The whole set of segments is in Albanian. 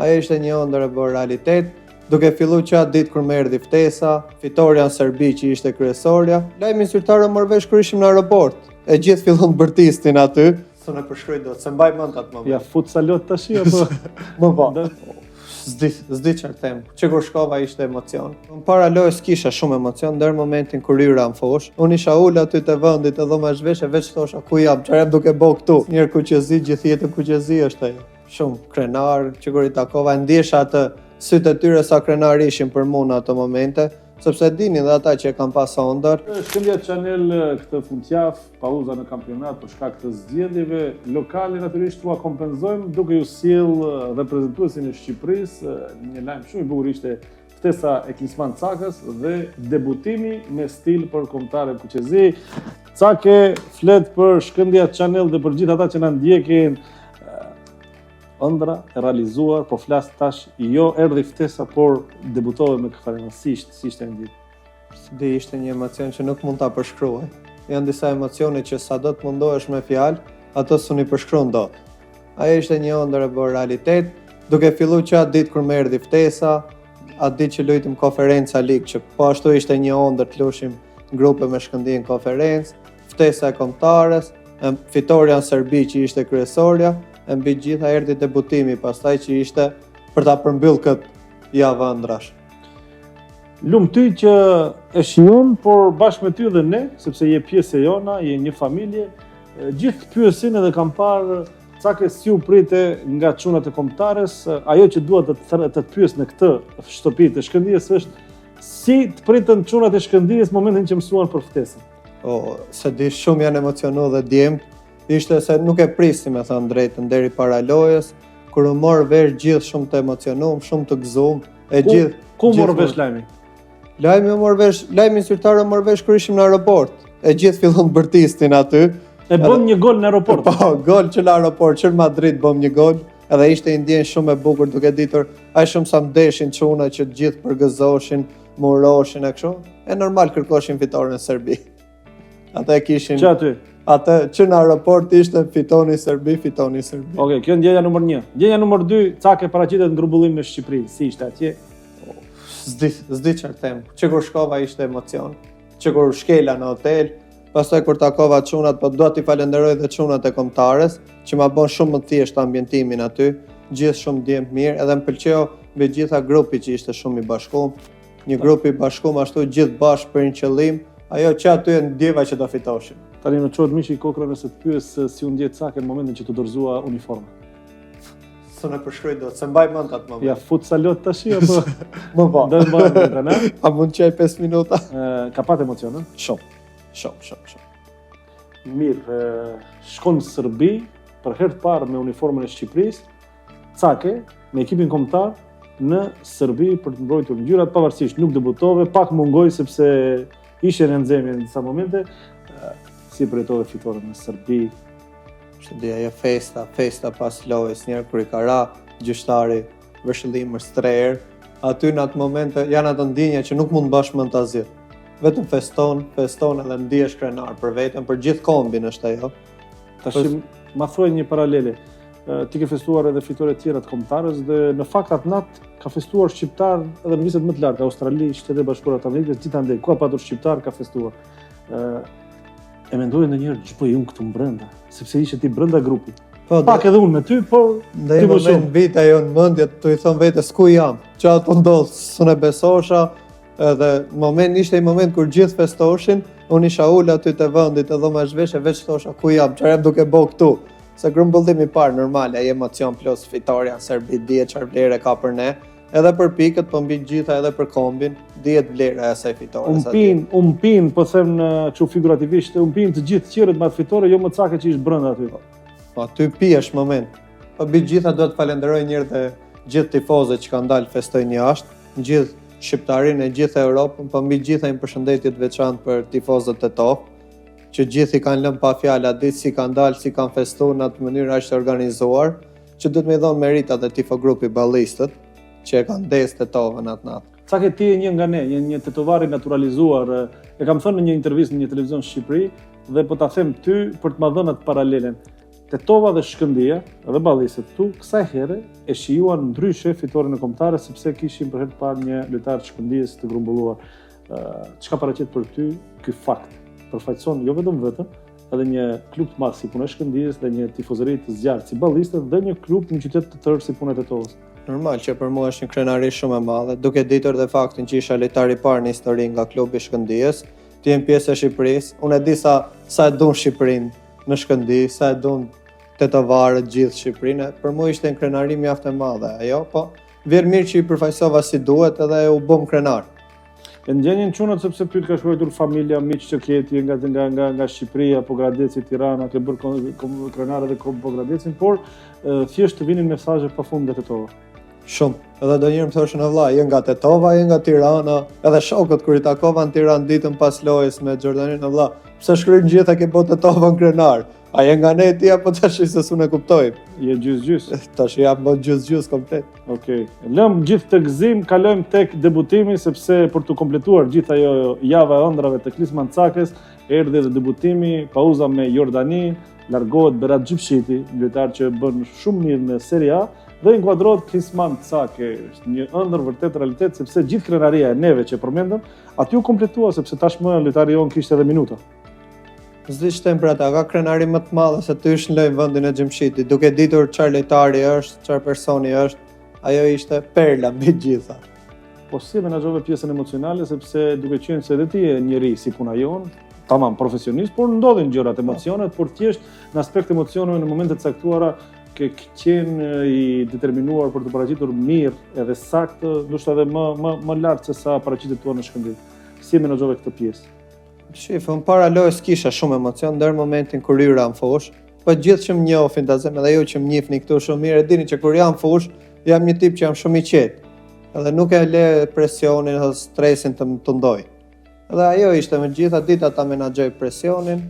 Ajo ishte një ëndër e bërë realitet, duke fillu që atë ditë kur më erdhi ftesa, fitoria në Serbi që ishte kryesorja, lajmi zyrtar mor vesh kur ishim në aeroport. E gjithë fillon të bërtisnin aty. S'u përshkruaj dot, se mbaj mend atë moment. Ja fut salot tash apo? Më po. S'di çfarë them. Që kur shkova ishte emocion. Unë para lojës kisha shumë emocion ndër momentin kur hyra në fush. Unë isha ul aty te vendi të dhomash veshë, veç thosha ku jam, çfarë jam duke bë këtu. Njërë kuqezi, gjithë jetën kuqezi është ajo. Shumë krenar, që kur i takova ndjesha atë sytë e tyre sa krenar ishin për mua në ato momente, sepse dinin dhe ata që e kanë pas ëndër. Shkëndija Channel këtë fundjavë, pauza në kampionat për shkak të zgjedhjeve lokale, natyrisht u kompenzojmë duke ju sjell reprezentuesin e Shqipërisë. Një lajm shumë i bukur ishte ftesa e Klisman Cakës dhe debutimi me stil për kombëtaren Kuqezi. Cake flet për Shkëndija Channel dhe për gjithë ata që na ndjekin. Ëndra e realizuar, po flas tash jo erdhi ftesa, por debutove me Kafarena. Si ishte ndjenja? Dhe ishte një emocion që nuk mund ta përshkruaj. Janë disa emocione që sado të mundohesh me fjalë, ato s'uni përshkruan dot. Ajo ishte një ëndër e bërë realitet, duke fillu që atë ditë kur më erdhi ftesa, atë ditë që luajtim konferenca lig, që po ashtu ishte një ëndër të lushim grupe me Shkëndijën konferencë, ftesa e kombëtarës, fitoria në Serbi që ishte kryesorja. E mbi gjitha erdhi debutimi pastaj që ishte për ta përmbyll këtë javë ëndrash. Lum ty që e shijon, por bashkë me ty dhe ne, sepse je pjesë e jona, je një familje, gjithë pyesin edhe kam parë Cake si u prite nga çunat e kombëtares, ajo që dua të pyes në këtë shtëpi të Shkëndijës është si të pritën çunat e Shkëndijës momentin që mësuan për ftesën. Se di shumë janë emocionuar dhe djemt. Ishte se nuk e prisnim me thënë drejtën deri para lojës, kur u mor vesh gjithë shumë të emocionuar, shumë të gëzuar, e gjithë. Ku mor vesh lajmi? Lajmi zyrtar mor vesh kur ishim në aeroport. E gjithë fillon të bërtisnin aty. E bën një gol në aeroport. Po, gol që në aeroport, që në Madrid bëm një gol, edhe ishte i ndjen shumë e bukur duke ditur, aq shumë sa mdeshin çuna që të gjithë përgëzoshin, muroshin e kështu. E normal kërkoshin fitoren në Serbi. Ata e kishin. Që aty? Atë që në aeroport ishte fitoni Serbi. Okej, kjo ndjenja numër 1. Ndjenja numër 2, Cake paraqitet në grumbullim me Shqipërinë. Si ishte atje? S'di çfarë them. Që kur shkova ishte emocion. Që kur shkela në hotel, pastaj kur takova çunat, po dua t'i falenderoj dhe çunat e kombëtares, që ma bën shumë më thjesht ambientimin aty, gjithë shumë djem mirë, edhe më pëlqeu me gjitha grupi që ishte shumë i bashkuar. Një grup i bashkuar ashtu gjithë bashkë për një qëllim, ajo që aty ndjeva që do fitoshin. Tani më çohet mishi i kokrave nëse të pyes si u ndjet Cake në momentin që të dorëzua uniformën. S'u përshkruaj dot, se mbaj mend atë moment. Ja fut salot tash apo? Më po. Do të mbaj mend, a? A mund të çaj 5 minuta? Ka pat emocion, a? Shumë. Mirë, shkon në Serbi për herë të parë me uniformën e Shqipërisë. Cake me ekipin kombëtar në Serbi për të mbrojtur ngjyrat, pavarësisht nuk debutove, pak mungoi sepse ishe në nxemje në disa momente. Si përjetove fitoren në Serbi? Ishte dhe ajo festa pas lojës, njerë kur i ka ra gjyqtari vëshëllimër streher, aty në atë momente janë ato ndjenja që nuk mund bash mend ta zgjidh. Vetëm feston edhe ndihesh krenar për veten, për gjithë kombin është ajo. Tash ma thuaj një paralele. Ti ke festuar edhe fitore tjera të kombëtarës dhe në fakt atë natë ka festuar shqiptar edhe në viset më të larta, Australi, Shtetet Bashkuara të Amerikës, gjithandej ku ka patur shqiptar ka festuar. E mendoj ndonjëherë ç'po unë këtu brenda, sepse ishe ti brenda grupit. Pak edhe unë me ty, por ti më shumë vit ajo në mendje të i thon vetes ku jam. Që ato ndodh, s'unë besosha, edhe ishte një moment kur gjithë festoshin, unë isha ul aty te vendi të dhomash veshë, veç thosha ku jam, çfarë jam duke bë këtu. Se grumbullimi i parë normal, ai emocion plus fitoria në Serbi, dihet çfarë vlerë ka për ne. Edhe për pikët, po mbi gjitha edhe për kombin, dihet vlera e asaj fitores. Umpin, po them në çu figurativisht, umpin të gjithë qerët me atë fitore, jo më Cake që ish brenda aty. Po aty pihesh moment. Po mbi gjitha duhet të falenderoj njëherë të gjithë tifozët që kanë dalë festojnë jashtë, gjithë shqiptarinë e gjithë Europën, po mbi gjitha një përshëndetje të veçantë për tifozët e top, që gjithë i kanë lënë pa fjalë atë ditë si kanë dalë, si kanë festuar në atë mënyrë aq të organizuar, që duhet më dhon meritat e tifogrupi ballistët që e kanë desë tetovën atë natë. Cake ti je një nga ne, një tetovar i naturalizuar. E kam thënë në një intervistë në një televizion në Shqipëri dhe po ta them ty për të ma dhënë atë paralelen. Tetova dhe Shkëndija dhe ballistet këtu kësaj here e shijuan ndryshe fitoren e kombëtare sepse kishin për herë të parë një lojtar të Shkëndijës të grumbulluar. Çka paraqet për ty ky fakt? Përfaqëson jo vetëm vetën, edhe një klub të madh si Puna e Shkëndijës dhe një tifozëri të zgjatë si ballistet dhe një klub në qytet të tërë si Puna e Tetovës. Normal që për mua është një krenari shumë e madhe, duke ditur dhe faktin që isha lojtari i parë në histori nga klubi i Shkëndijës, të jem pjesë e Shqipërisë. Unë e di sa e dun Shqipërinë në Shkëndi, sa e dun tetovarët gjithë Shqipërinë. Për mua ishte një krenari mjaft e madhe, ajo, po vjen mirë që i përfaqësova si duhet edhe u bëm krenar. E ndjenjën çunat sepse pyet ka shkruar familja, miq që keti nga Shqipëria, po Gradeci, Tirana, ke bërë krenar edhe po Gradecin, por thjesht të vinin mesazhe pafund nga Tetova. Shumë. Edhe ndonjëherë më thoshin vëlla, je nga Tetova, je nga Tirana, edhe shokët kur i takova në Tiranë ditën pas lojës me Xordanin, vëlla, pse shkruajnë gjithë ke po Tetovën krenar? A je nga ne ti apo tash se s'unë e kuptoj? Je gjys. Tash jam më gjys komplet. Okej. Lëm gjithë të gëzim, kalojmë tek debutimi sepse për të kompletuar gjithë ajo java e ëndrave të Klisman Cakës, erdhi dhe debutimi, pauza me Jordani, largohet Berat Gjipshiti, lojtar që bën shumë mirë në Serie A dhe inkuadrohet Klisman Cake. Është një ëndër vërtet realitet sepse gjithë krenaria e neve që përmendëm, aty u kompletua sepse tashmë lojtari jon kishte edhe minuta. S'di shtem për ata, ka krenari më të madhe se të ish në lojë vendin e Gjimshitit, duke ditur çfarë lojtari është, çfarë personi është, ajo ishte perla mbi gjitha. Po si menaxhove pjesën emocionale sepse duke qenë se edhe ti je njeri si puna jon, tamam profesionist, por ndodhin gjërat, emocionet, por thjesht në aspekt emocioneve në momente të caktuara ke qenë i determinuar për të paraqitur mirë edhe saktë, ndoshta edhe më lart se sa paraqitet tua në Shkëndij. Si menaxhove këtë pjesë? Shif, unë para lojës kisha shumë emocion, ndër momentin kur hyra në fush, po gjithë që më njohin ta zem edhe ju që më njihni këtu shumë mirë, e dini që kur jam në fush, jam një tip që jam shumë i qetë. Edhe nuk e le presionin ose stresin të më tundoj. Edhe ajo ishte me gjitha dita ta menaxhoj presionin,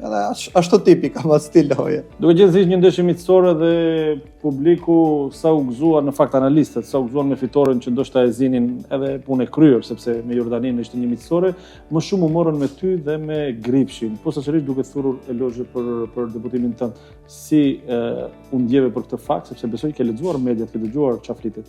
edhe ashtu tipi kam atë stil loje. Duke qenë se ishte një ndeshje miqësore dhe publiku sa u gëzuar, në fakt analistët sa u gëzuar me fitoren që ndoshta e zinin edhe punë e kryer sepse me Jordanin ishte një miqësore, më shumë u morën me ty dhe me Gripshin. Posaçërisht duke thurur elozhe për debutimin tënd. Si u ndjeve për këtë fakt sepse besoj ke lexuar mediat, ke dëgjuar çfarë flitet.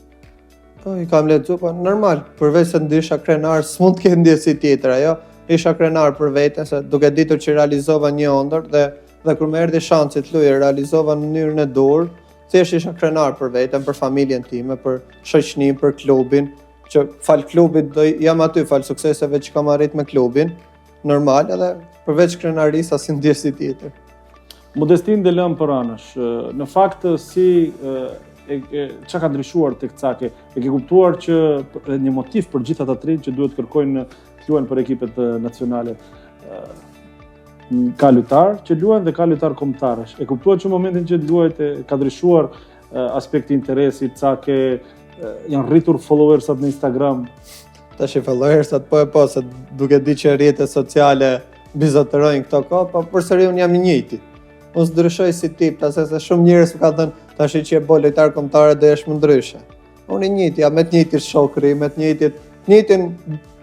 Po i kam lexuar, po normal, përveç se ndisha krenar, s'mund të ketë ndjesi tjetër, ajo. Isha krenar për veten se duke ditur që realizova një ëndër dhe kur më erdhi shansi të luaj realizova në mënyrën e dur, thjesht isha krenar për veten, për familjen time, për shoqërinë, për klubin, që fal klubit jam aty, fal sukseseve që kam arrit me klubin, normal, edhe përveç krenarisë asnjë ndjesi tjetër. Modestin dhe lëm për anësh. Në fakt si çka ka ndryshuar tek Cake? E ke kuptuar që një motiv për gjithë ata të rinj që duhet kërkojnë të luajnë për ekipet nacionale. Ka lojtar që luajnë dhe ka lojtar kombëtarësh. E kuptuar që në momentin që luajt ka ndryshuar aspekti interesi, Cake janë rritur followersat në Instagram. Tash followersat po se duke di që rrjetet sociale bizotërojnë këto kohë, po përsëri unë jam i njëjti. Unë s'ndryshoj si tip, se shumë njerëz më kanë thënë tash që e bë lojtar kombëtar dhe është më ndryshe. Unë i njëjti, jam me të njëjtit shokri, me të njëjtin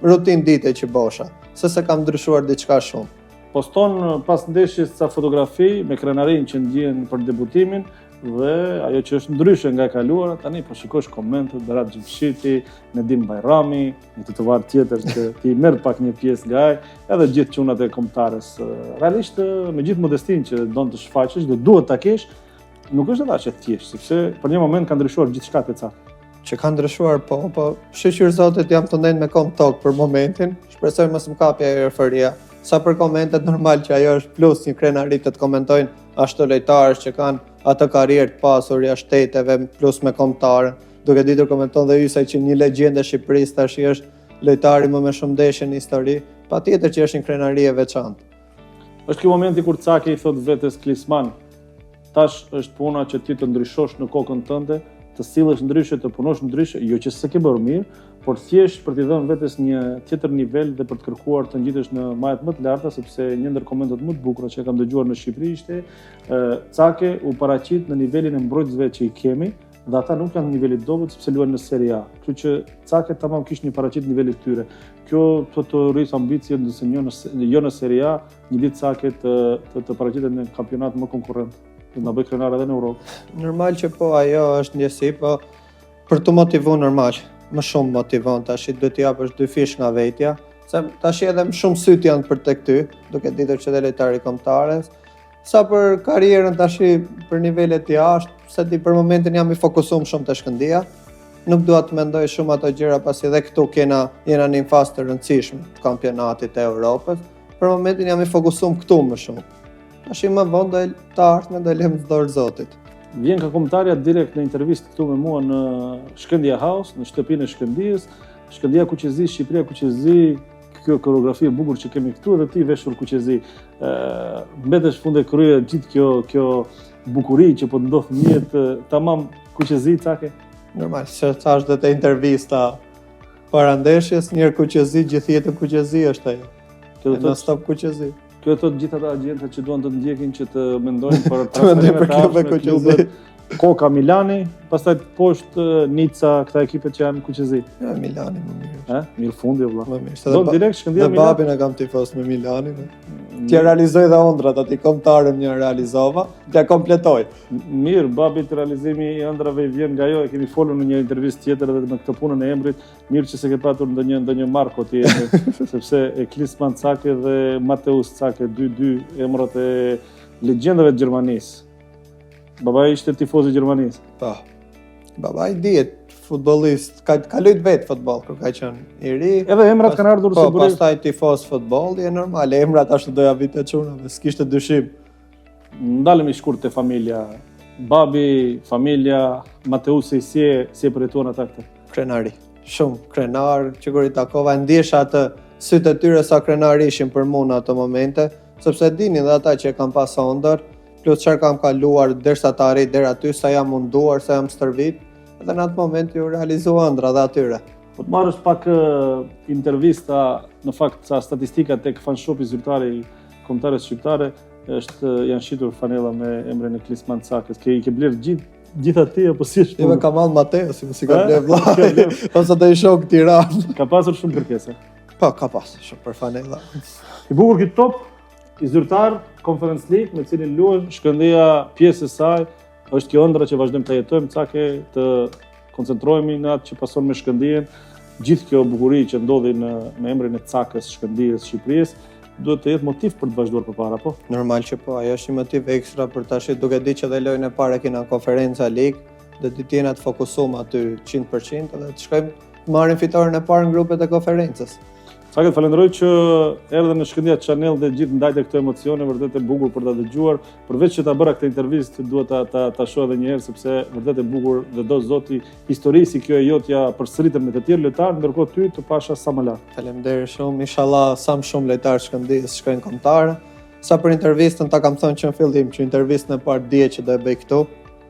rutinë dite që bosha, se kam ndryshuar diçka shumë. Poston pas ndeshjes ca fotografi me krenarin që ndjen për debutimin dhe ajo që është ndryshe nga e kaluara, tani po shikosh komentet, Berat Gjipshiti, Nedim Bajrami, një tetovar tjetër që ti merr pak një pjesë nga ai, edhe gjithë çunat e kombëtarës. Realisht me gjithë modestinë që don të shfaqesh dhe duhet ta kesh, nuk është edhe aq thjesht, sepse për një moment ka ndryshuar gjithçka te Cake. Që ka ndryshuar, po shqyr zotit jam të ndenë me kom tok për momentin, shpresoj mos më kapi ajo euforia. Sa për komentet, normal që ajo është plus një krenarit të komentojnë ashtu lojtarës që kanë atë karrierë të pasur jashtë shteteve plus me kombëtarën, duke ditur komenton dhe Ysaj që një legjendë e Shqipërisë tash është lojtari më me shumë ndeshje në histori, patjetër që është një krenari e veçantë. Është ky momenti kur Cake i thot vetes Klisman, tash është puna që ti të ndryshosh në kokën tënde, të sillesh ndryshe, të punosh ndryshe, jo që s'e ke bërë mirë, por thjesht për t'i dhënë vetes një tjetër nivel dhe për të kërkuar të ngjitesh në majet më të larta, sepse një ndër komentet më të bukura që kam dëgjuar në Shqipëri ishte Cake u paraqit në nivelin e mbrojtësve që i kemi, dhe ata nuk janë në nivelit dobët sepse luajnë në Serie A. Kështu që Cake tamam kishte një paraqit nivelit tyre. Kjo të rris ambicien nëse jo në Serie A, një ditë Cake të paraqitet në kampionat më konkurrent. do na bëj krenar edhe në Europë. Normal që po, ajo është ndjesi, po për të motivu normal, më shumë motivon, tash duhet t'i japësh dy fish nga vetja, se tash edhe më shumë syt janë për tek ty, duke ditur që dhe lojtari kombëtare. Sa për karrierën tash për nivelet jashtë, se ti për momentin jam i fokusuar shumë te Shkëndija. Nuk dua të mendoj shumë ato gjëra pasi edhe këtu jena në një fazë të rëndësishme të kampionatit të Europës. Për momentin jam i fokusuar këtu më shumë. Tash më vonë do të ardhmen do lëm dorë Zotit. Vjen ka kombëtarja direkt në intervistë këtu me mua në Shkëndija House, në shtëpinë e Shkëndijës. Shkëndija Kuqezi, Shqipëria Kuqezi, kjo koreografi e bukur që kemi këtu edhe ti veshur Kuqezi. Mbetesh funde krye gjithë kjo bukuri që po ndodh në jetë tamam Kuqezi Cake. Normal, që thash dhe te intervista para ndeshjes, njërë Kuqezi, gjithë jetën Kuqezi është ajo. Non stop Kuqezi. Kjo të gjithë ata agjenta që duan të ndjekin që të mendojnë për transferimet e klubet. Koka Milani, pastaj poshtë Nica, këta ekipet që janë Kuqezi. Ja, Milani më mirë. Mirë fundi vëlla. Më mirë. Do direkt Shkëndija Milani. Dhe babin e kam tifos me Milanin. T'ja realizoj dhe ëndrat, ati kombëtarën një realizova, t'ja kompletoj. Mirë, babit realizimi i ëndrave vjen nga jo, e kemi folur në një intervistë tjetër edhe me këtë punën e emrit. Mirë që se ke patur ndonjë Marko ti, sepse e Klinsmann Cake dhe Mateus Cake, dy emrat e legjendave të Gjermanisë. Babai ishte tifoz i Gjermanisë. Po. Babai dihet futbollist, ka luajt vetë futboll kur ka qenë i ri. Edhe emrat kanë ardhur sigurisht. Po, pastaj tifoz futbolli e normal, emrat ashtu doja vite çunave, s'kishte dyshim. Ndalemi shkurt te familja. Babi, familja, Mateusi si e përjetuan ata këtë? Krenari. Shumë krenar, që kur i takova ndjesha atë sytë e tyre sa krenar ishin për mua në ato momente, sepse dinin dhe ata që e kam pas ëndër, plus çfarë kam kaluar derisa të arrit deri aty, sa jam munduar, sa jam stërvit, edhe në atë moment ju realizova ëndra dhe atyre. Po të marrësh pak intervista, në fakt sa statistika tek fanshopi zyrtari i kombëtarës shqiptare, janë shitur fanella me emrin e Klinsmann Cakes. I ke bler gjithë aty apo si është? Ti me Kamal Mateos, si ka bler vllai, ose do i shoh në Tiranë. Ka pasur shumë kërkesa. Po, ka pasur shumë për fanella. I bukur ky top i zyrtar Conference League me cilin luajnë Shkëndija pjesë e saj, është kjo ëndra që vazhdojmë të jetojmë, Cake, të koncentrohemi në atë që pason me Shkëndijën. Gjithë kjo bukuri që ndodhi me emrin e Cakes, Shkëndijës, Shqipërisë, duhet të jetë motiv për të vazhduar përpara, po? Normal që po, ajo është një motiv ekstra për tash, duke ditë që dhe lojën e parë kena Conference League, dhe ti jena të fokusuar aty 100% dhe të shkojmë të marrim fitoren e parë në grupet e konferencës. Cake, falenderoj që erdhe në Shkëndija Channel dhe gjithë ndajte këto emocione, vërtet e bukur për ta dëgjuar. Përveç që ta bëra këtë intervistë, duhet ta shoh edhe një herë sepse vërtet e bukur dhe do Zoti histori si kjo e jotja përsëritet me të tjerë lojtarë, ndërkohë ty të pasha sa më lart. Faleminderit shumë, inshallah sa më shumë lojtarë Shkëndijës shkojnë kombëtare. Sa për intervistën ta kam thënë që në fillim që intervistën e parë dje që do e bëj këtu,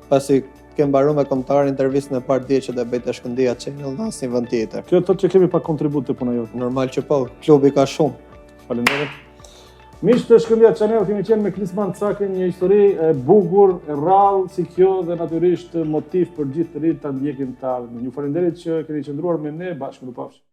pasi kem mbaruar me kombëtarë intervistën e parë dje që do e bëj te Shkëndija Channel në asnjë vend tjetër. Kjo thotë që kemi pak kontribut te puna jote. Normal që po, klubi ka shumë. Faleminderit. Miq të Shkëndija Channel, kemi qenë me Klinsmann Cake, një histori e bukur, e rrallë si kjo dhe natyrisht motiv për gjithë të rinjt ta ndjekin ta. Ju falenderoj që keni qëndruar me ne, bashkë në pafshim.